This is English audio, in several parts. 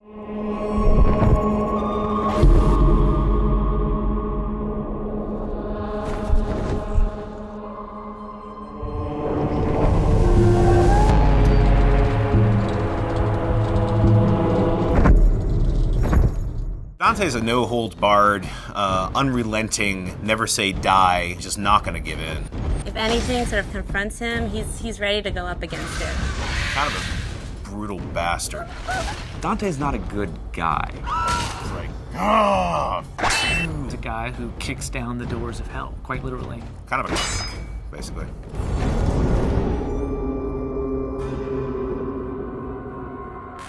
Dante's a no-holds-barred, unrelenting, never say die, just not gonna give in. If anything sort of confronts him, he's ready to go up against it. Kind of a brutal bastard. Dante's not a good guy. He's like, ah! He's a guy who kicks down the doors of hell, quite literally. Kind of a basically.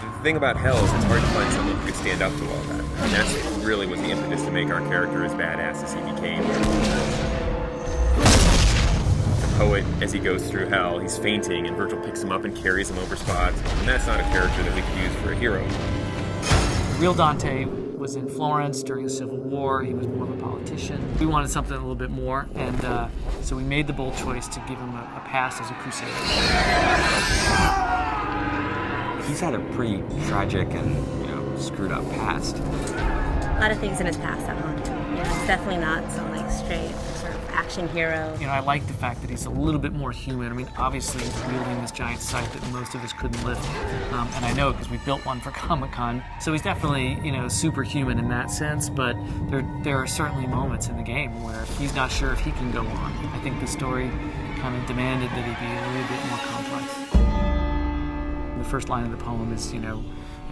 The thing about hell is it's hard to find someone who could stand up to all that. And that's really what the impetus to make our character as badass as he became. The poet, as he goes through hell, he's fainting, and Virgil picks him up and carries him over spots. And that's not a character that we could use for a hero. The real Dante was in Florence during the Civil War. He was more of a politician. We wanted something a little bit more, and so we made the bold choice to give him a pass as a crusader. He's had a pretty tragic and, screwed up past. A lot of things in his past that haunt him. He's definitely not some straight sort of action hero. I like the fact that he's a little bit more human. I mean, obviously he's wielding this giant scythe that most of us couldn't lift, and I know because we built one for Comic-Con. So he's definitely, superhuman in that sense. But there are certainly moments in the game where he's not sure if he can go on. I think the story kind of demanded that he be a little bit more complex. The first line of the poem is,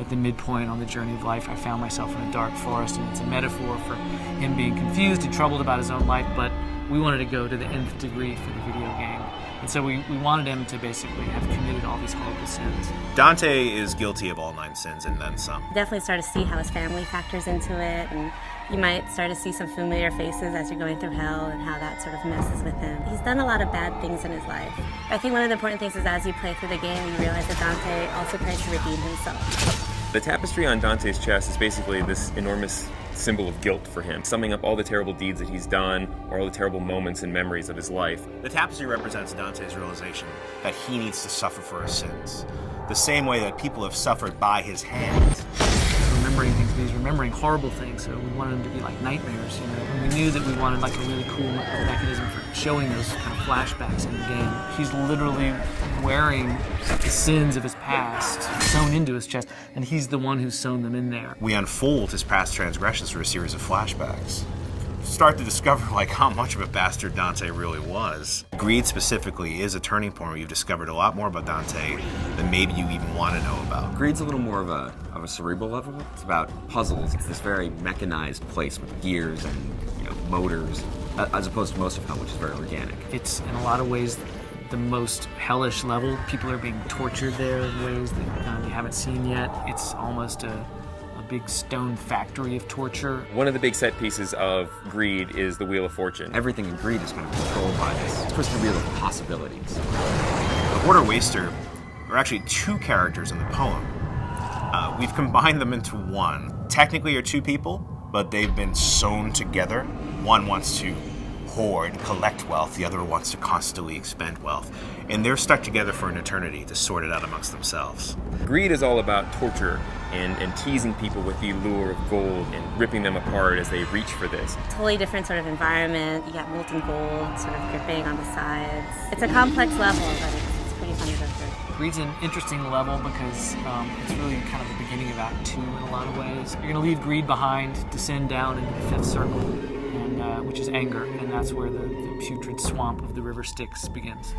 at the midpoint on the journey of life, I found myself in a dark forest, and it's a metaphor for him being confused and troubled about his own life, but we wanted to go to the nth degree for the video game. And so we wanted him to basically have committed all these horrible sins. Dante is guilty of all 9 sins and then some. Definitely start to see how his family factors into it, and you might start to see some familiar faces as you're going through hell and how that sort of messes with him. He's done a lot of bad things in his life. I think one of the important things is as you play through the game, you realize that Dante also tries to redeem himself. The tapestry on Dante's chest is basically this enormous symbol of guilt for him, summing up all the terrible deeds that he's done, or all the terrible moments and memories of his life. The tapestry represents Dante's realization that he needs to suffer for his sins, the same way that people have suffered by his hand. Remembering things, but he's remembering horrible things, so we wanted them to be like nightmares, And we knew that we wanted a really cool mechanism for showing those kind of flashbacks in the game. He's literally wearing the sins of his past sewn into his chest, and he's the one who's sewn them in there. We unfold his past transgressions through a series of flashbacks. Start to discover how much of a bastard Dante really was. Greed specifically is a turning point where you've discovered a lot more about Dante than maybe you even want to know about. Greed's a little more of a cerebral level. It's about puzzles. It's this very mechanized place with gears and motors, as opposed to most of hell, which is very organic. It's in a lot of ways the most hellish level. People are being tortured there in ways that you haven't seen yet. It's almost a big stone factory of torture. One of the big set pieces of Greed is the Wheel of Fortune. Everything in Greed is kind of controlled by this twisted wheel of possibilities. The Hoarder Waster are actually 2 characters in the poem. We've combined them into one. Technically are 2 people, but they've been sewn together. One wants to hoard, collect wealth, the other wants to constantly expend wealth. And they're stuck together for an eternity to sort it out amongst themselves. Greed is all about torture and teasing people with the lure of gold and ripping them apart as they reach for this. Totally different sort of environment. You got molten gold sort of dripping on the sides. It's a complex level, but it's pretty fun to go through. Greed's an interesting level because it's really kind of the beginning of Act 2 in a lot of ways. You're going to leave Greed behind, descend down into the 5th circle, and which is anger, and that's where the putrid swamp of the river Styx begins.